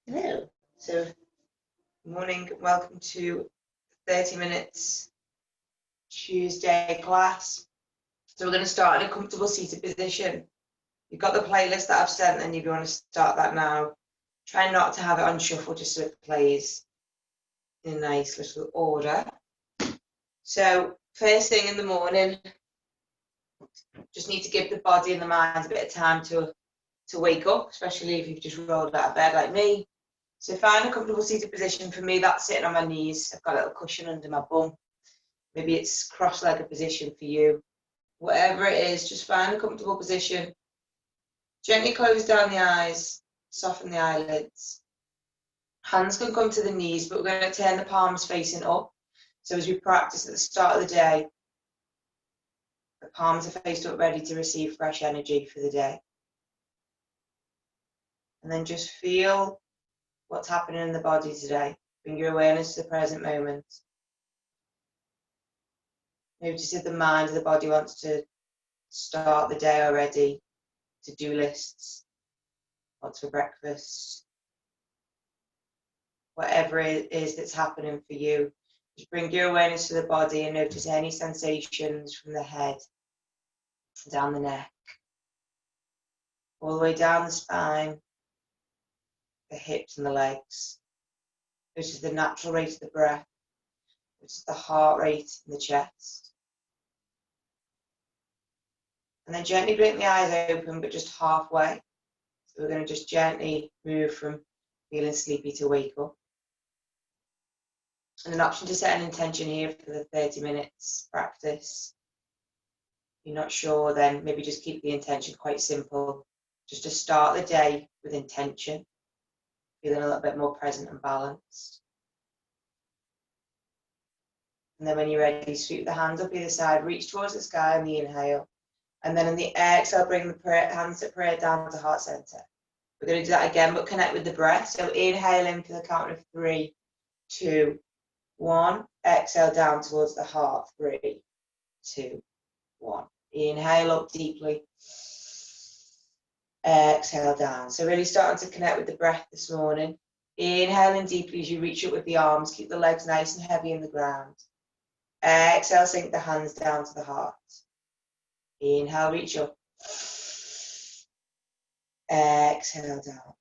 Hello. So, morning, welcome to 30 minutes Tuesday class. So we're going to start in a comfortable seated position. You've got the playlist that I've sent and you want to start that now. Try not to have it on shuffle just so it plays in a nice little order. So first thing in the morning, just need to give the body and the mind a bit of time to wake up, especially if you've just rolled out of bed like me. So find a comfortable seated position. For me, that's sitting on my knees. I've got a little cushion under my bum. Maybe it's cross-legged position for you. Whatever it is, just find a comfortable position. Gently close down the eyes, soften the eyelids. Hands can come to the knees, but we're going to turn the palms facing up. So as we practice at the start of the day, the palms are faced up, ready to receive fresh energy for the day. And then just feel what's happening in the body today. Bring your awareness to the present moment. Notice if the mind or the body wants to start the day already. To-do lists, what's for breakfast, whatever it is that's happening for you. Just bring your awareness to the body and notice any sensations from the head, down the neck, all the way down the spine, the hips and the legs. Notice the natural rate of the breath, notice the heart rate in the chest. And then gently blink the eyes open, but just halfway. So we're going to just gently move from feeling sleepy to wake up. And an option to set an intention here for the 30 minutes practice. If you're not sure, then maybe just keep the intention quite simple. Just to start the day with intention, feeling a little bit more present and balanced. And then when you're ready, sweep the hands up either side, reach towards the sky on the inhale. And then on the exhale, bring the hands at prayer down to heart center. We're going to do that again, but connect with the breath. So inhale in for the count of 3, 2, 1. Exhale down towards the heart. 3, 2, 1. Inhale up deeply. Exhale down. So really starting to connect with the breath this morning. Inhaling deeply as you reach up with the arms. Keep the legs nice and heavy in the ground. Exhale, sink the hands down to the heart. Inhale, reach up. Exhale down.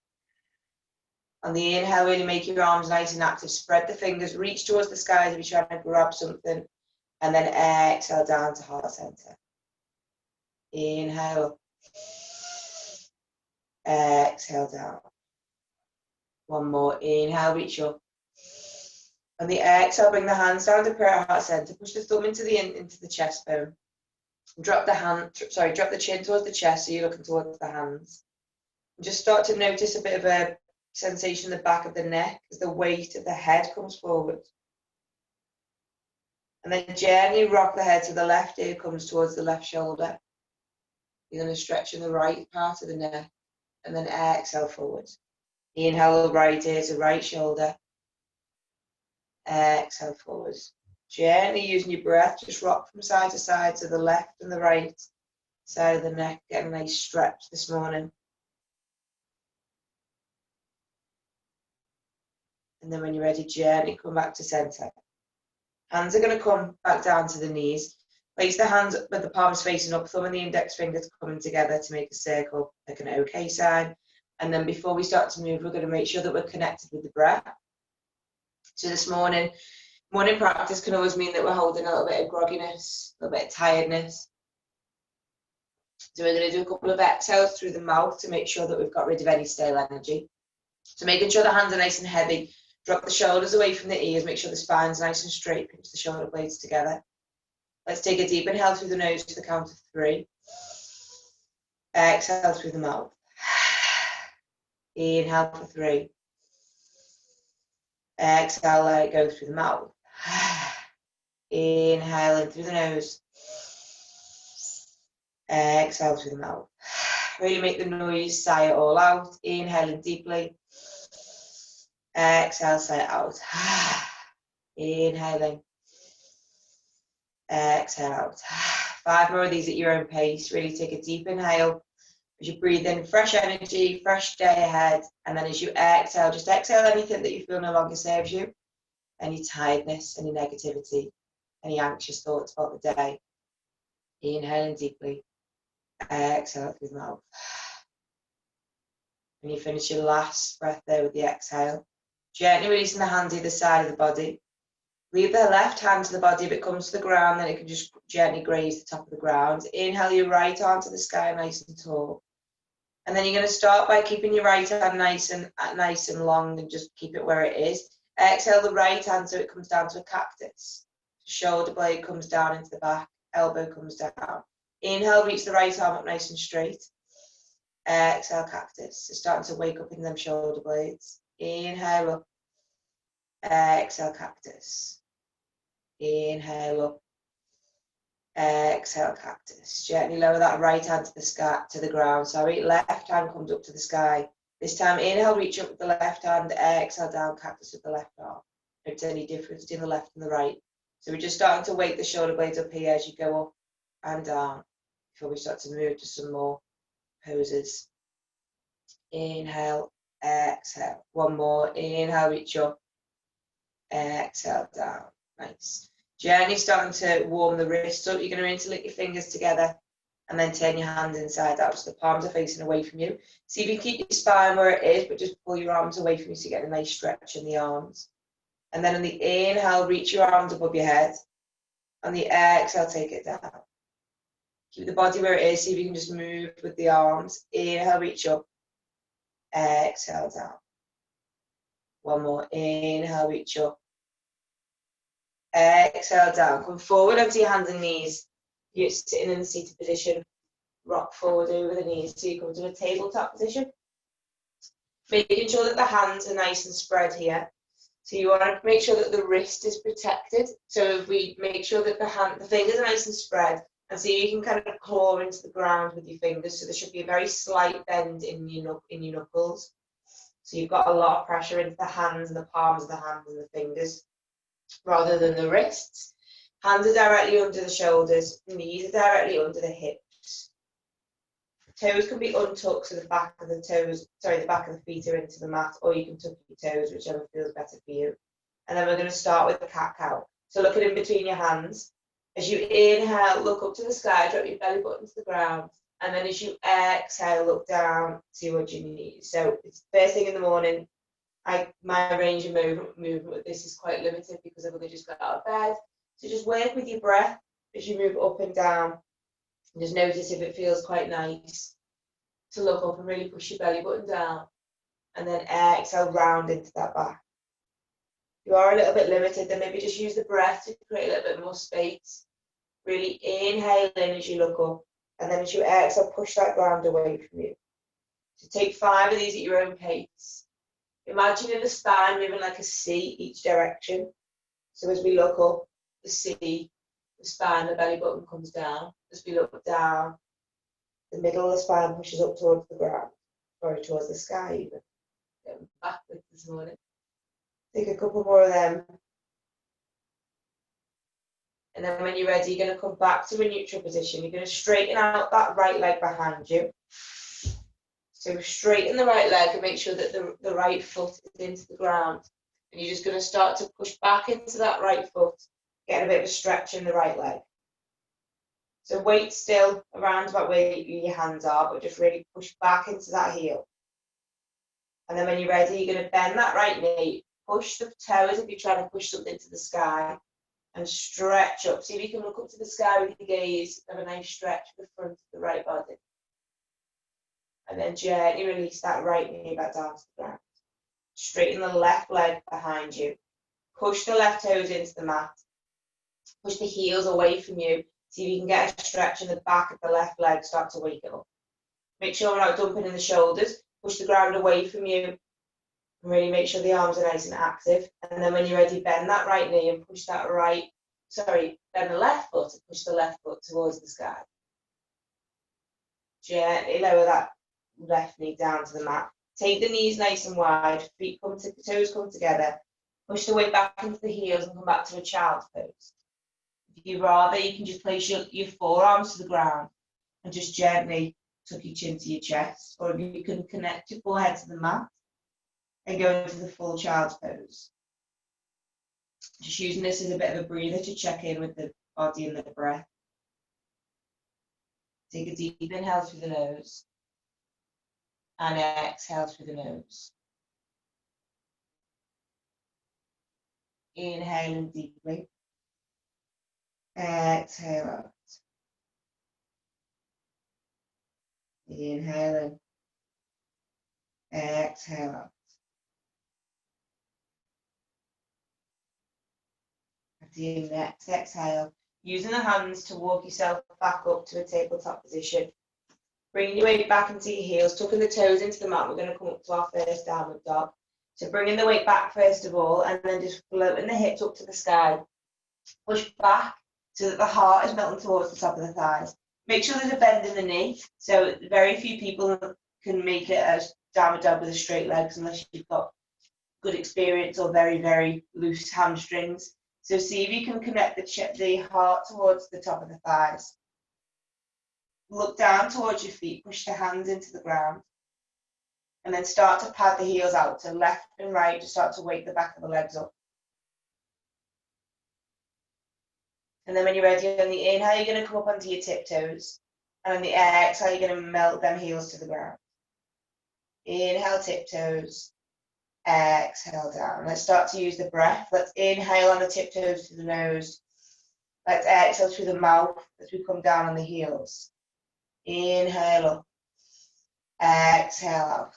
On the inhale, really make your arms nice and active. Spread the fingers, reach towards the sky as if you're trying to grab something. And then exhale down to heart center. Inhale. Exhale down. One more. Inhale, reach up. On the exhale, bring the hands down to prayer heart center. Push the thumb into the chest bone. Drop the chin towards the chest so you're looking towards the hands. And just start to notice a bit of a sensation in the back of the neck as the weight of the head comes forward. And then gently rock the head to the left ear comes towards the left shoulder. You're going to stretch in the right part of the neck. And then exhale forward. Inhale right ear to right shoulder. Exhale forward. Gently using your breath, just rock from side to side to the left and the right side of the neck. Get a nice stretch this morning. And then when you're ready, gently come back to center. Hands are going to come back down to the knees. Place the hands with the palms facing up, thumb and the index fingers coming together to make a circle, like an OK sign. And then before we start to move, we're going to make sure that we're connected with the breath. So this morning practice can always mean that we're holding a little bit of grogginess, a little bit of tiredness. So we're going to do a couple of exhales through the mouth to make sure that we've got rid of any stale energy. So making sure the hands are nice and heavy. Drop the shoulders away from the ears. Make sure the spine's nice and straight. Pinch the shoulder blades together. Let's take a deep inhale through the nose to the count of 3. Exhale through the mouth. Inhale for 3. Exhale, let it go through the mouth. Inhale in through the nose. Exhale through the mouth. Really make the noise, sigh it all out. Inhaling deeply. Exhale, sigh it out. Inhaling. Exhale out. 5 more of these at your own pace. Really take a deep inhale. As you breathe in fresh energy, fresh day ahead, and then as you exhale, just exhale anything that you feel no longer serves you, any tiredness, any negativity, any anxious thoughts about the day. Inhaling deeply, exhale through the mouth. When you finish your last breath there with the exhale, gently releasing the hands either side of the body. Leave the left hand to the body. If it comes to the ground, then it can just gently graze the top of the ground. Inhale your right arm to the sky, nice and tall. And then you're going to start by keeping your right hand nice and long, and just keep it where it is. Exhale the right hand so it comes down to a cactus. Shoulder blade comes down into the back, elbow comes down. Inhale, reach the right arm up nice and straight. Exhale, cactus. So starting to wake up in them shoulder blades. Inhale up. Exhale, cactus. Inhale up. Exhale, cactus. Gently lower that right hand to the sky, to the ground. Sorry, left hand comes up to the sky. This time, inhale, reach up with the left hand. Exhale, down, cactus with the left arm. If there's any difference between the left and the right. So we're just starting to wake the shoulder blades up here as you go up and down before we start to move to some more poses. Inhale, exhale. One more. Inhale, reach up. Exhale, down. Nice. Gently starting to warm the wrists up. You're going to interlock your fingers together and then turn your hands inside out so the palms are facing away from you. See if you keep your spine where it is, but just pull your arms away from you so you get a nice stretch in the arms. And then on the inhale, reach your arms above your head. On the exhale, take it down. Keep the body where it is. See if you can just move with the arms. Inhale, reach up. Exhale, down. One more. Inhale, reach up. Exhale, down. Come forward onto your hands and knees. You're sitting in the seated position. Rock forward over the knees so you come to a tabletop position. Making sure that the hands are nice and spread here. So you want to make sure that the wrist is protected. So if we make sure that the fingers are nice and spread, and so you can kind of claw into the ground with your fingers. So there should be a very slight bend in your knuckles. So you've got a lot of pressure into the hands and the palms of the hands and the fingers, rather than the wrists. Hands are directly under the shoulders, knees are directly under the hips. Toes can be untucked, so the back of the feet are into the mat, or you can tuck your toes, whichever feels better for you. And then we're going to start with the cat-cow. So looking in between your hands. As you inhale, look up to the sky, drop your belly button to the ground. And then as you exhale, look down towards your knees. So it's first thing in the morning. My range of movement with this is quite limited because I've only just got out of bed. So just work with your breath as you move up and down. And just notice if it feels quite nice to look up and really push your belly button down. And then exhale, round into that back. If you are a little bit limited, then maybe just use the breath to create a little bit more space. Really inhale in as you look up. And then as you exhale, push that ground away from you. So take 5 of these at your own pace. Imagining the spine moving like a C each direction. So as we look up, the C, the spine, the belly button comes down. As we look down, the middle of the spine pushes up towards the ground, or towards the sky even. Getting backwards this morning. Take a couple more of them. And then when you're ready, you're going to come back to a neutral position. You're going to straighten out that right leg behind you. So straighten the right leg and make sure that the right foot is into the ground. And you're just going to start to push back into that right foot, getting a bit of a stretch in the right leg. So wait still around about where your hands are, but just really push back into that heel. And then when you're ready, you're going to bend that right knee, push the toes if you're trying to push something to the sky, and stretch up. See if you can look up to the sky with your gaze, have a nice stretch at the front of the right body. And then gently release that right knee back down to the ground. Straighten the left leg behind you. Push the left toes into the mat. Push the heels away from you. See if you can get a stretch in the back of the left leg, start to wake it up. Make sure we're not dumping in the shoulders. Push the ground away from you. And really make sure the arms are nice and active. And then when you're ready, bend that right knee and push that bend the left foot and push the left foot towards the sky. Gently lower that left knee down to the mat. Take the knees nice and wide, toes come together. Push the weight back into the heels and come back to a child's pose. If you'd rather, you can just place your forearms to the ground and just gently tuck your chin to your chest, or if you can connect your forehead to the mat and go into the full child's pose. Just using this as a bit of a breather to check in with the body and the breath. Take a deep inhale through the nose and exhale through the nose. Inhaling deeply. Exhale out. Inhaling. Exhale out. After your next exhale, using the hands to walk yourself back up to a tabletop position. Bringing your weight back into your heels, tucking the toes into the mat. We're going to come up to our first downward dog. So bringing the weight back first of all, and then just floating the hips up to the sky. Push back so that the heart is melting towards the top of the thighs. Make sure there's a bend in the knee. So very few people can make it a downward dog with a straight legs unless you've got good experience or very, very loose hamstrings. So see if you can connect the heart towards the top of the thighs. Look down towards your feet, push the hands into the ground, and then start to pad the heels out to left and right to start to wake the back of the legs up. And then when you're ready, on the inhale, you're going to come up onto your tiptoes, and on the exhale, you're going to melt them heels to the ground. Inhale, tiptoes, exhale down. Let's start to use the breath. Let's inhale on the tiptoes to the nose. Let's exhale through the mouth as we come down on the heels. Inhale up, exhale out.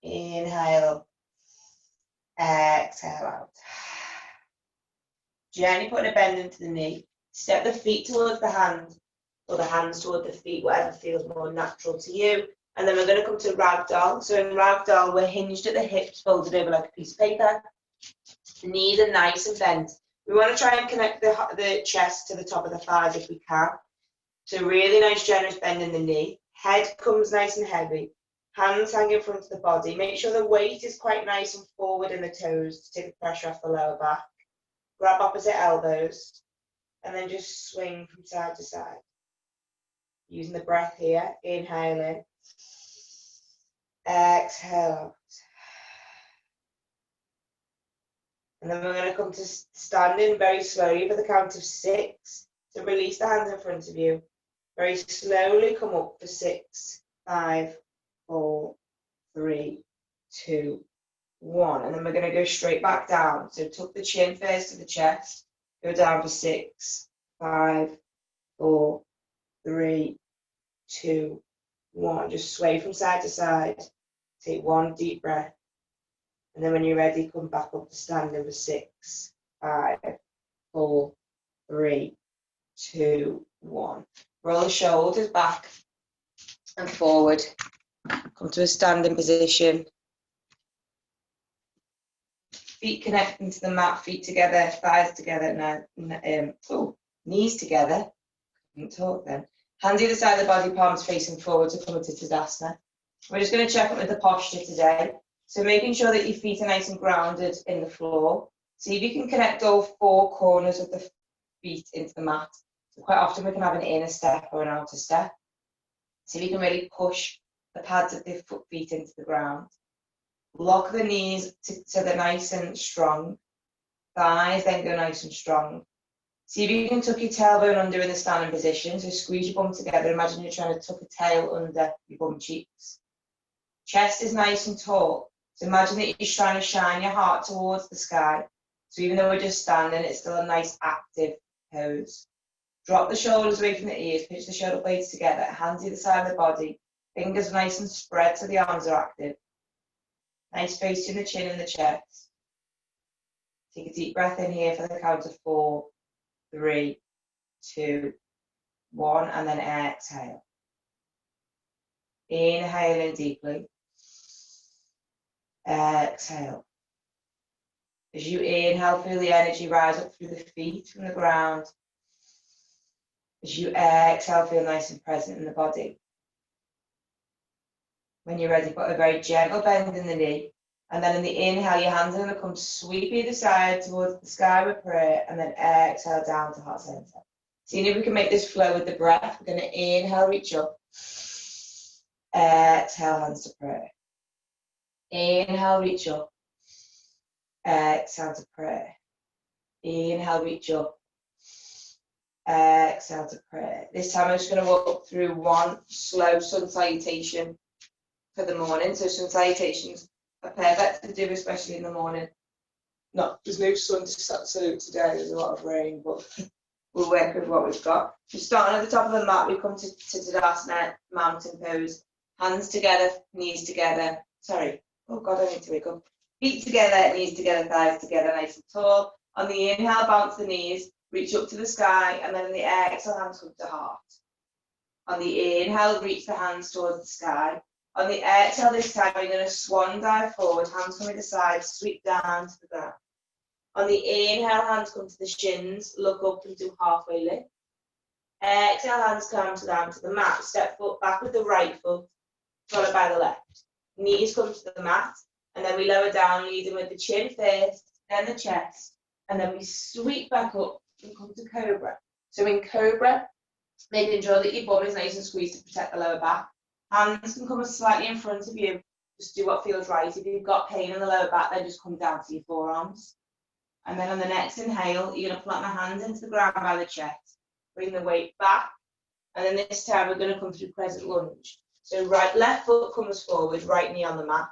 Inhale up, exhale out. Gently putting a bend into the knee. Step the feet towards the hand, or the hands toward the feet, whatever feels more natural to you. And then we're going to come to ragdoll. So in ragdoll, we're hinged at the hips, folded over like a piece of paper. The knees are nice and bent. We want to try and connect the chest to the top of the thighs if we can. So really nice generous bend in the knee. Head comes nice and heavy. Hands hang in front of the body. Make sure the weight is quite nice and forward in the toes to take the pressure off the lower back. Grab opposite elbows. And then just swing from side to side. Using the breath here. Inhale in. Exhale out. And then we're going to come to standing very slowly for the count of 6. So release the hands in front of you. Very slowly come up for 6, 5, 4, 3, 2, 1. And then we're going to go straight back down. So tuck the chin first to the chest. Go down for 6, 5, 4, 3, 2, 1. Just sway from side to side. Take one deep breath. And then when you're ready, come back up to standing for 6, 5, 4, 3, 2, 1. Roll the shoulders back and forward. Come to a standing position. Feet connecting to the mat, feet together, thighs together, knees together. Couldn't talk then. Hands either side of the body, palms facing forward to come into Tadasana. We're just going to check up with the posture today. So making sure that your feet are nice and grounded in the floor. See if you can connect all 4 corners of the feet into the mat. So quite often we can have an inner step or an outer step. See if you can really push the pads of the feet into the ground. Lock the knees so they're nice and strong. Thighs then go nice and strong. See if you can tuck your tailbone under in the standing position. So squeeze your bum together. Imagine you're trying to tuck a tail under your bum cheeks. Chest is nice and tall. So imagine that you're trying to shine your heart towards the sky. So even though we're just standing, it's still a nice active pose. Drop the shoulders away from the ears, pitch the shoulder blades together, hands either side of the body, fingers nice and spread so the arms are active. Nice space in the chin and the chest. Take a deep breath in here for the count of 4, 3, 2, 1, and then exhale. Inhale in deeply. Exhale. As you inhale, feel the energy rise up through the feet from the ground. As you exhale, feel nice and present in the body. When you're ready, put a very gentle bend in the knee. And then in the inhale, your hands are going to come sweep either side towards the sky with prayer. And then exhale down to heart center. Seeing if we can make this flow with the breath. We're going to inhale, reach up. Exhale, hands to prayer. Inhale, reach up. Exhale to prayer. Inhale, reach up. Exhale to prayer. This time I'm just going to walk through one slow sun salutation for the morning. So sun salutations are perfect to do, especially in the morning. There's no sun to salute today, there's a lot of rain, but we'll work with what we've got. So starting at the top of the mat, we come to Tadasana, mountain pose. Hands together, knees together. Sorry. Oh God, I need to wake up. Feet together, knees together, thighs together, nice and tall. On the inhale, bounce the knees, reach up to the sky, and then on the exhale, hands come to heart. On the inhale, reach the hands towards the sky. On the exhale this time, you're going to swan dive forward, hands come to the side, sweep down to the ground. On the inhale, hands come to the shins, look up and do halfway lift. Exhale, hands come down to the mat, step foot back with the right foot, followed by the left. Knees come to the mat, and then we lower down, leading with the chin first, then the chest, and then we sweep back up and come to cobra. So in cobra, making sure that your bum is nice and squeezed to protect the lower back. Hands can come slightly in front of you, just do what feels right. If you've got pain in the lower back, then just come down to your forearms. And then on the next inhale, you're going to plant my hands into the ground by the chest, bring the weight back, and then this time we're going to come through crescent lunge. So left foot comes forward, right knee on the mat.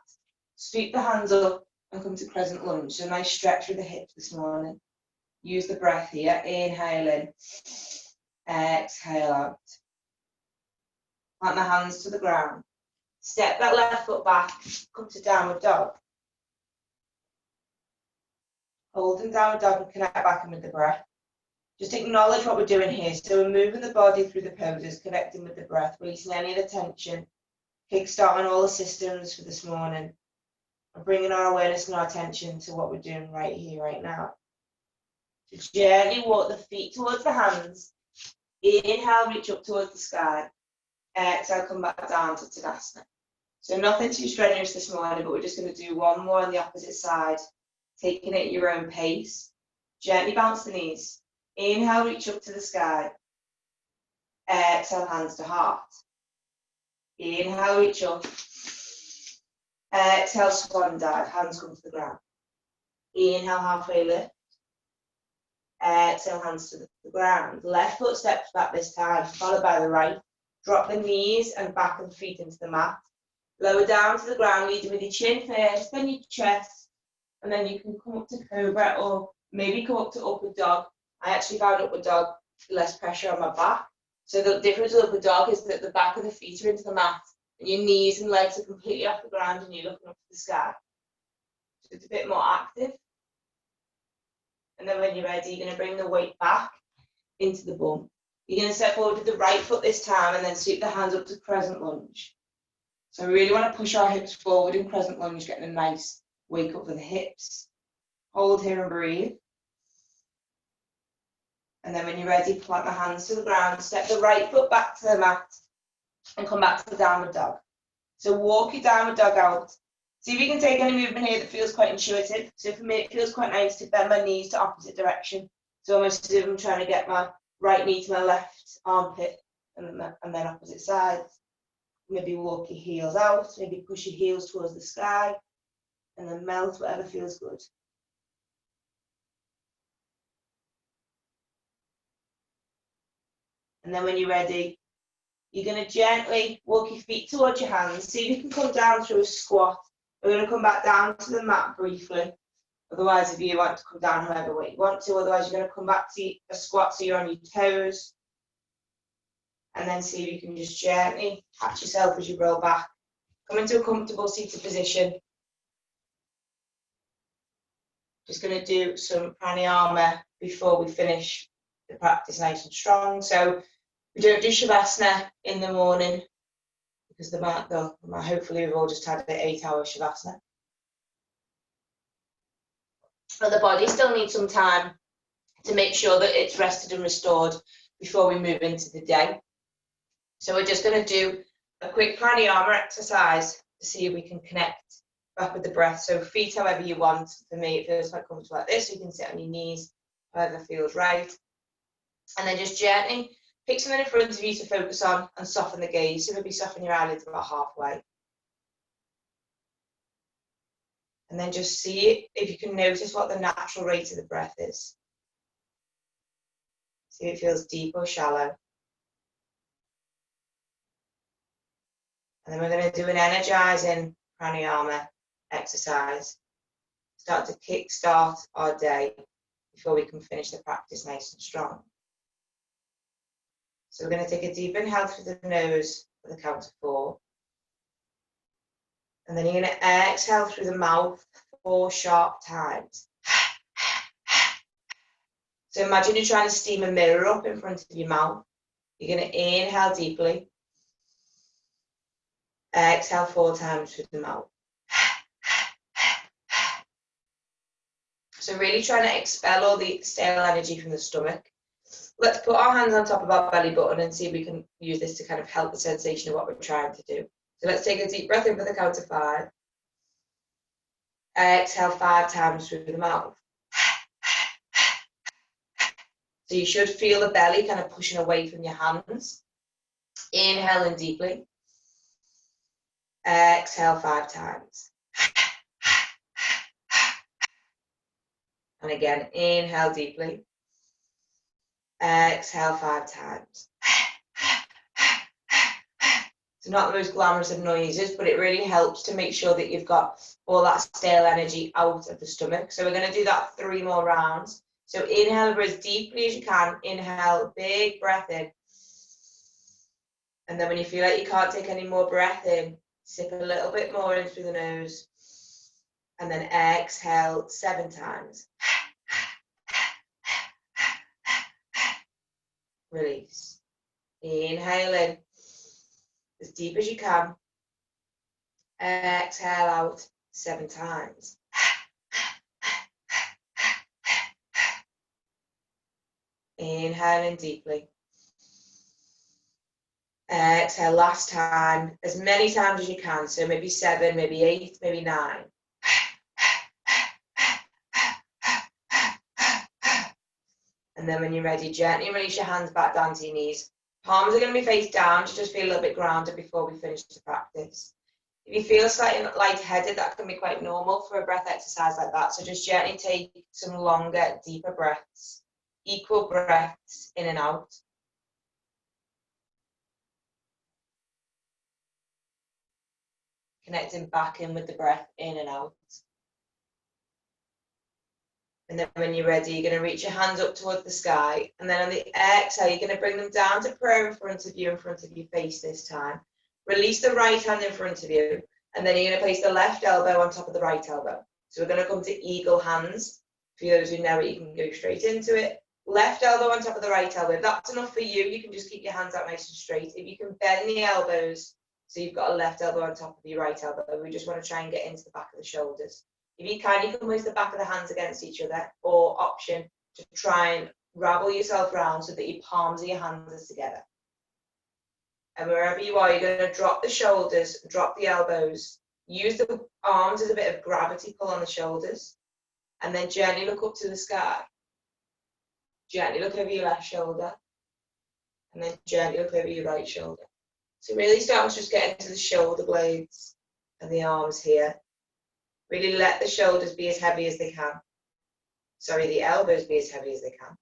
Sweep the hands up and come to crescent lunge. So nice stretch with the hips this morning. Use the breath here. Inhale in. Exhale out. Plant the hands to the ground. Step that left foot back. Come to downward dog. Hold in downward dog and connect back in with the breath. Just acknowledge what we're doing here. So we're moving the body through the poses, connecting with the breath, releasing any of the tension, kickstarting all the systems for this morning, and bringing our awareness and our attention to what we're doing right here, right now. So gently walk the feet towards the hands. Inhale, reach up towards the sky. Exhale, come back down to Tadasana. So nothing too strenuous this morning, but we're just going to do one more on the opposite side, taking it at your own pace. Gently bounce the knees. Inhale, reach up to the sky. Exhale, hands to heart. Inhale, reach up. Exhale, swan dive, hands come to the ground. Inhale, halfway lift. Exhale, hands to the ground. Left foot steps back this time, followed by the right. Drop the knees and back and feet into the mat. Lower down to the ground, leading with your chin first, then your chest, and then you can come up to cobra or maybe come up to upward dog. I actually found upward dog less pressure on my back. So the difference with upward dog is that the back of the feet are into the mat and your knees and legs are completely off the ground and you're looking up to the sky. So it's a bit more active. And then when you're ready, you're going to bring the weight back into the bum. You're going to step forward with the right foot this time and then sweep the hands up to crescent lunge. So we really want to push our hips forward in crescent lunge, getting a nice wake up for the hips. Hold here and breathe. And then when you're ready, plant the hands to the ground, step the right foot back to the mat and come back to the downward dog. So walk your downward dog out. See if you can take any movement here that feels quite intuitive. So for me, it feels quite nice to bend my knees to opposite direction. So almost as if I'm trying to get my right knee to my left armpit and then opposite sides. Maybe walk your heels out, maybe push your heels towards the sky and then melt whatever feels good. And then when you're ready, you're going to gently walk your feet towards your hands. See if you can come down through a squat. We're going to come back down to the mat briefly. Otherwise, if you want to come down however way you want to, otherwise you're going to come back to a squat so you're on your toes. And then see if you can just gently catch yourself as you roll back. Come into a comfortable seated position. Just going to do some pranayama before we finish the practice nice and strong. So we don't do shavasana in the morning because hopefully we've all just had an 8-hour shavasana. But the body still needs some time to make sure that it's rested and restored before we move into the day. So we're just going to do a quick pranayama exercise to see if we can connect back with the breath. So feet however you want. For me, it feels quite comfortable like this. You can sit on your knees, however feels right. And then just gently Pick something in front of you to focus on and soften the gaze. So maybe soften your eyelids about halfway. And then just see if you can notice what the natural rate of the breath is. See if it feels deep or shallow. And then we're going to do an energizing pranayama exercise. Start to kick-start our day before we can finish the practice nice and strong. So we're going to take a deep inhale through the nose for the count of 4. And then you're going to exhale through the mouth 4 sharp times. So imagine you're trying to steam a mirror up in front of your mouth. You're going to inhale deeply. Exhale 4 times through the mouth. So really trying to expel all the stale energy from the stomach. Let's put our hands on top of our belly button and see if we can use this to kind of help the sensation of what we're trying to do. So let's take a deep breath in for the count of 5. Exhale 5 times through the mouth. So you should feel the belly kind of pushing away from your hands. Inhale in deeply. Exhale 5 times. And again, inhale deeply. Exhale 5 times. It's not the most glamorous of noises, but it really helps to make sure that you've got all that stale energy out of the stomach. So we're going to do that 3 more rounds. So inhale as deeply as you can. Inhale, big breath in. And then when you feel like you can't take any more breath in, sip a little bit more in through the nose. And then exhale 7 times. Release. Inhale in as deep as you can. Exhale out 7 times. Inhale in deeply. Exhale last time, as many times as you can. So maybe 7, maybe 8, maybe 9. And then when you're ready, gently release your hands back down to your knees. Palms are going to be face down to just feel a little bit grounded before we finish the practice. If you feel slightly lightheaded, that can be quite normal for a breath exercise like that. So just gently take some longer, deeper breaths, equal breaths in and out. Connecting back in with the breath in and out. And then when you're ready, you're going to reach your hands up towards the sky. And then on the exhale, you're going to bring them down to prayer in front of your face this time. Release the right hand in front of you. And then you're going to place the left elbow on top of the right elbow. So we're going to come to eagle hands. For those who know it, you can go straight into it. Left elbow on top of the right elbow. If that's enough for you, you can just keep your hands out nice and straight. If you can bend the elbows, so you've got a left elbow on top of your right elbow, we just want to try and get into the back of the shoulders. If you can place the back of the hands against each other, or option to try and ravel yourself round so that your palms of your hands are together. And wherever you are, you're going to drop the shoulders, drop the elbows, use the arms as a bit of gravity pull on the shoulders, and then gently look up to the sky. Gently look over your left shoulder, and then gently look over your right shoulder. So really start to just get into the shoulder blades and the arms here. Really let the shoulders be as heavy as they can. Sorry, the elbows be as heavy as they can.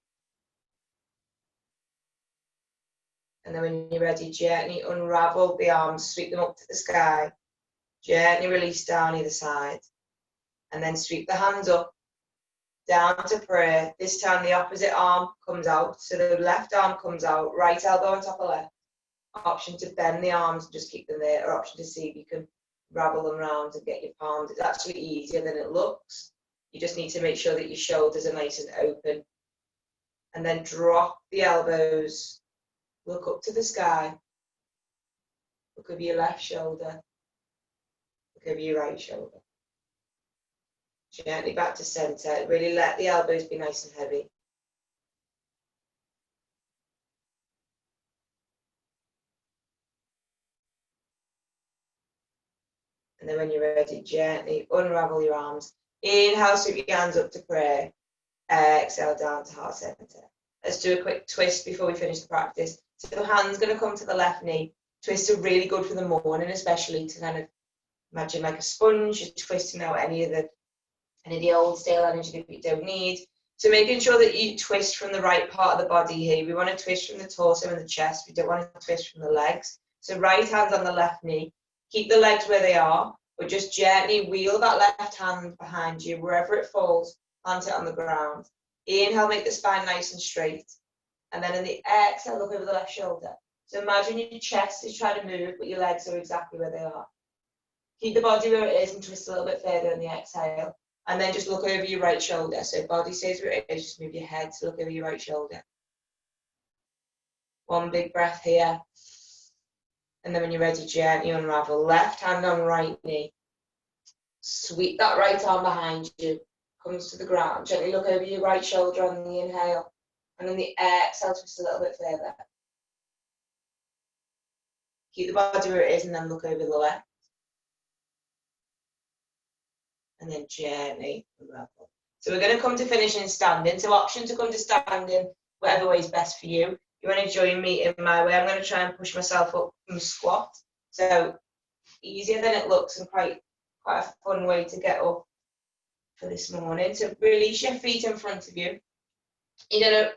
And then when you're ready, gently unravel the arms, sweep them up to the sky. Gently release down either side. And then sweep the hands up, down to prayer. This time the opposite arm comes out. So the left arm comes out, right elbow on top of left. Option to bend the arms and just keep them there, or option to see if you can ravel them around and get your palms. It's actually easier than it looks. You just need to make sure that your shoulders are nice and open. And then drop the elbows. Look up to the sky. Look over your left shoulder. Look over your right shoulder. Gently back to center. Really let the elbows be nice and heavy. And then when you're ready, gently unravel your arms. Inhale, sweep your hands up to prayer. Exhale down to heart center. Let's do a quick twist before we finish the practice. So hand's going to come to the left knee. Twists are really good for the morning, especially to kind of imagine like a sponge. You're twisting out any of the old stale energy that we don't need. So making sure that you twist from the right part of the body here. We want to twist from the torso and the chest. We don't want to twist from the legs. So right hand on the left knee. Keep the legs where they are, but just gently wheel that left hand behind you. Wherever it falls, plant it on the ground. Inhale, make the spine nice and straight. And then in the exhale, look over the left shoulder. So imagine your chest is trying to move, but your legs are exactly where they are. Keep the body where it is and twist a little bit further in the exhale. And then just look over your right shoulder. So body stays where it is, just move your head to look over your right shoulder. One big breath here. And then when you're ready, gently unravel. Left hand on right knee. Sweep that right arm behind you. Comes to the ground. Gently look over your right shoulder on the inhale. And then the exhale, twist a little bit further. Keep the body where it is and then look over the left. And then gently unravel. So we're going to come to finishing standing. So option to come to standing, whatever way is best for you. If you want to join me in my way, I'm going to try and push myself up from squat. So easier than it looks and quite a fun way to get up for this morning. So release your feet in front of you. You're going to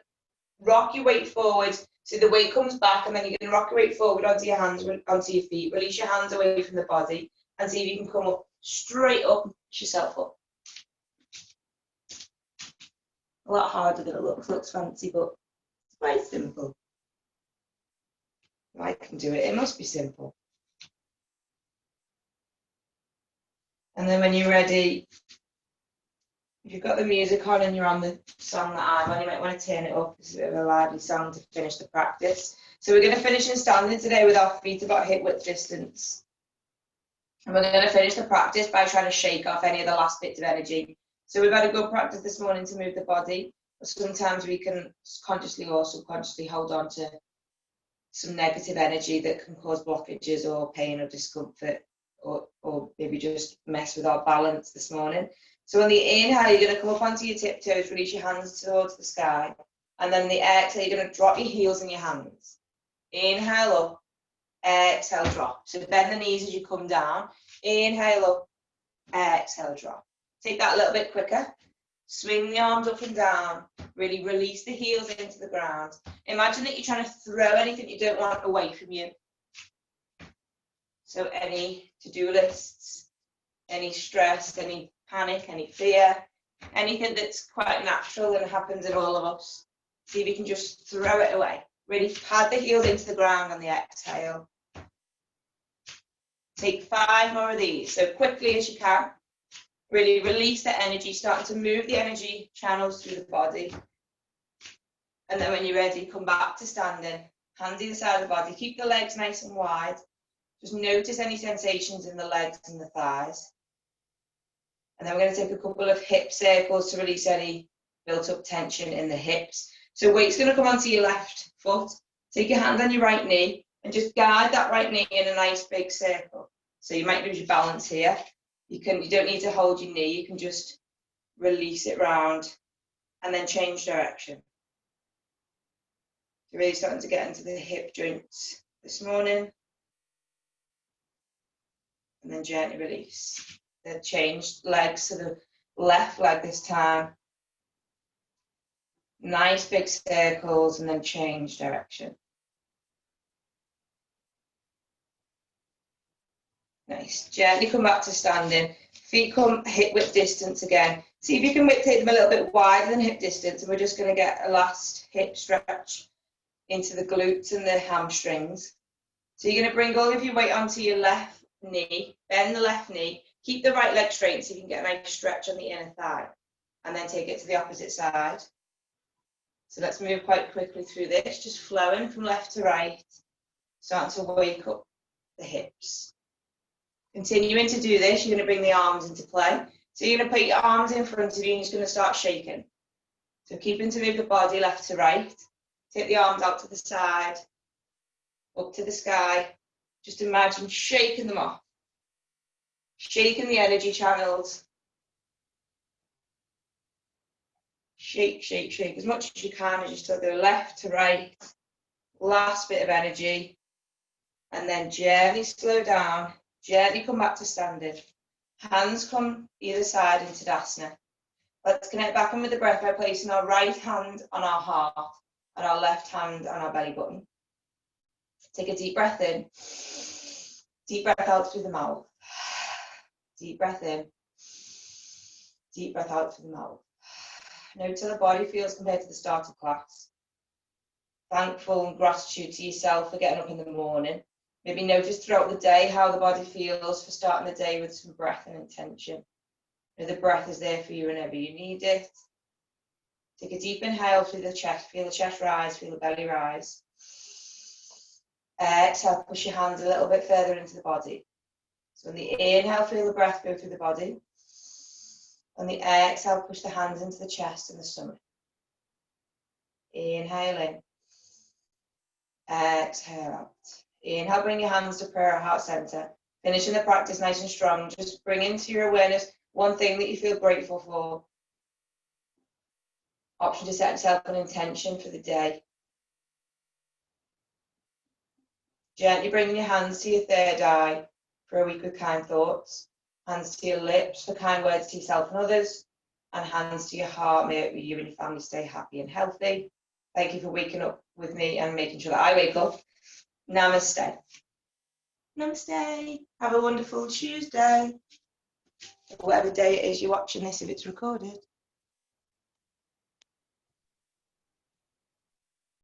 rock your weight forward. So the weight comes back and then you're going to rock your weight forward onto your hands, onto your feet. Release your hands away from the body and see if you can come up straight up and push yourself up. A lot harder than it looks fancy, but it's quite simple. I can do it. It must be simple. And then when you're ready, if you've got the music on and you're on the song that I'm on, you might want to turn it up. It's a bit of a lively song to finish the practice. So we're going to finish in standing today with our feet about hip width distance. And we're going to finish the practice by trying to shake off any of the last bits of energy. So we've had a good practice this morning to move the body, but sometimes we can consciously or subconsciously hold on to some negative energy that can cause blockages or pain or discomfort, or maybe just mess with our balance this morning. So on the inhale, you're going to come up onto your tiptoes, release your hands towards the sky. And then the exhale, you're going to drop your heels in your hands. Inhale up, exhale, drop. So bend the knees as you come down. Inhale up, exhale, drop. Take that a little bit quicker. Swing the arms up and down. Really release the heels into the ground. Imagine that you're trying to throw anything you don't want away from you. So any to-do lists, any stress, any panic, any fear, anything that's quite natural and happens in all of us. See if you can just throw it away. Really pad the heels into the ground on the exhale. Take 5 more of these. So quickly as you can. Really release the energy, starting to move the energy channels through the body. And then when you're ready, come back to standing. Hands either side of the body. Keep the legs nice and wide. Just notice any sensations in the legs and the thighs. And then we're going to take a couple of hip circles to release any built up tension in the hips. So weight's going to come onto your left foot. Take your hand on your right knee and just guide that right knee in a nice big circle. So you might lose your balance here. You don't need to hold your knee. You can just release it round and then change direction. You're really starting to get into the hip joints this morning. And then gently release. Then change legs to the left leg this time. Nice big circles and then change direction. Nice. Gently come back to standing. Feet come hip width distance again. See if you can take them a little bit wider than hip distance, and we're just going to get a last hip stretch into the glutes and the hamstrings. So you're going to bring all of your weight onto your left knee, bend the left knee, keep the right leg straight so you can get a nice stretch on the inner thigh, and then take it to the opposite side. So let's move quite quickly through this, just flowing from left to right, starting to wake up the hips. Continuing to do this, you're going to bring the arms into play. So you're going to put your arms in front of you and you're just going to start shaking. So keeping to move the body left to right. Take the arms out to the side, up to the sky. Just imagine shaking them off. Shaking the energy channels. Shake, shake, shake as much as you can as you still go left to right, last bit of energy, and then gently slow down, gently come back to standing. Hands come either side into Tadasana. Let's connect back in with the breath by placing our right hand on our heart and our left hand on our belly button. Take a deep breath in, deep breath out through the mouth. Deep breath in, deep breath out through the mouth. Notice how the body feels compared to the start of class. Thankful and gratitude to yourself for getting up in the morning. Maybe notice throughout the day how the body feels for starting the day with some breath and intention. Know the breath is there for you whenever you need it. Take a deep inhale through the chest. Feel the chest rise, feel the belly rise. Exhale, push your hands a little bit further into the body. So on the inhale, feel the breath go through the body. On the exhale, push the hands into the chest and the stomach. Inhale in. Exhale out. Inhale, bring your hands to prayer heart center. Finishing the practice nice and strong. Just bring into your awareness one thing that you feel grateful for. Option to set yourself an intention for the day. Gently bringing your hands to your third eye for a week with kind thoughts. Hands to your lips for kind words to yourself and others. And hands to your heart. May you and your family stay happy and healthy. Thank you for waking up with me and making sure that I wake up. Namaste. Namaste. Have a wonderful Tuesday. Whatever day it is you're watching this, if it's recorded.